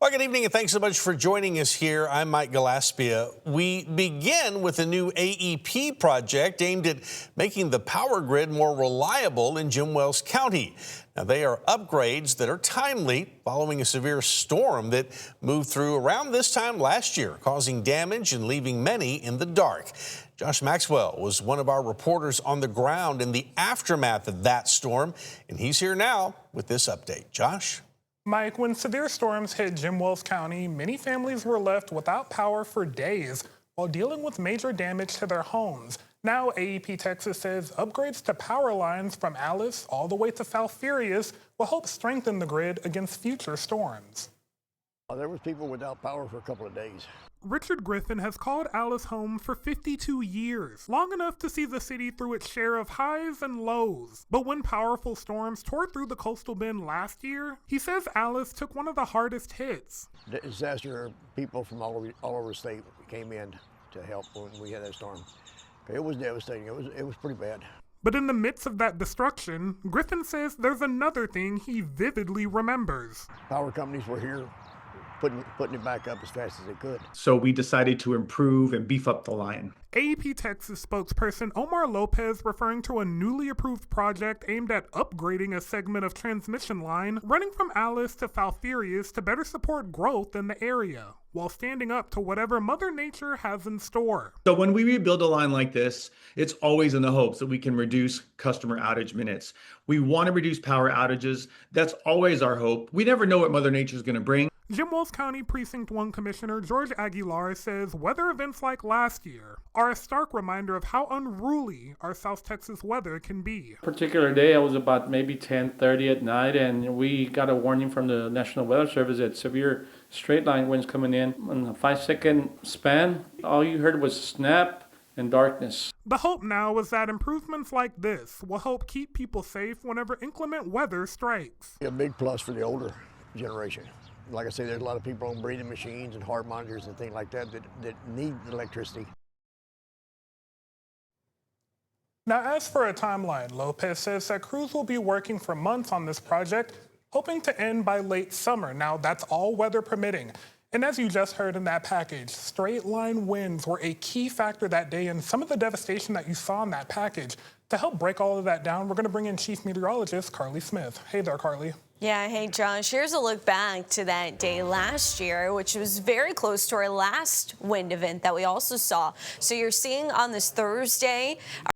Well, good evening, and thanks so much for joining us here. I'm Mike Gillespie. We begin with a new AEP project aimed at making the power grid more reliable in Jim Wells County. Now, they are upgrades that are timely following a severe storm that moved through around this time last year, causing damage and leaving many in the dark. Josh Maxwell was one of our reporters on the ground in the aftermath of that storm, and he's here now with this update. Josh? Mike, when severe storms hit Jim Wells County, many families were left without power for days while dealing with major damage to their homes. Now, AEP Texas says upgrades to power lines from Alice all the way to Falfurrias will help strengthen the grid against future storms. There was people without power for a couple of days. Richard Griffin has called Alice home for 52 years, long enough to see the city through its share of highs and lows. But when powerful storms tore through the coastal bend last year, he says Alice took one of the hardest hits. The disaster people from all over the state came in to help when we had that storm. It was devastating. It was pretty bad. But in the midst of that destruction, Griffin says there's another thing he vividly remembers. Power companies were here putting it back up as fast as they could. So we decided to improve and beef up the line. AEP Texas spokesperson Omar Lopez referring to a newly approved project aimed at upgrading a segment of transmission line running from Alice to Falfurrias to better support growth in the area, while standing up to whatever Mother Nature has in store. So when we rebuild a line like this, it's always in the hopes that we can reduce customer outage minutes. We want to reduce power outages. That's always our hope. We never know what Mother Nature is going to bring. Jim Wells County Precinct 1 Commissioner George Aguilar says weather events like last year are a stark reminder of how unruly our South Texas weather can be. Particular day, it was about maybe 10:30 at night, and we got a warning from the National Weather Service that severe straight line winds coming in a 5-second span. All you heard was snap and darkness. The hope now is that improvements like this will help keep people safe whenever inclement weather strikes. A big plus for the older generation. Like I say, there's a lot of people on breathing machines and heart monitors and things like that need electricity. Now, as for a timeline, Lopez says that crews will be working for months on this project, hoping to end by late summer. Now, that's all weather permitting. And as you just heard in that package, straight line winds were a key factor that day in some of the devastation that you saw in that package. To help break all of that down, we're going to bring in Chief Meteorologist Carly Smith. Hey there, Carly. Yeah, hey Josh, here's a look back to that day last year, which was very close to our last wind event that we also saw. So you're seeing on this Thursday,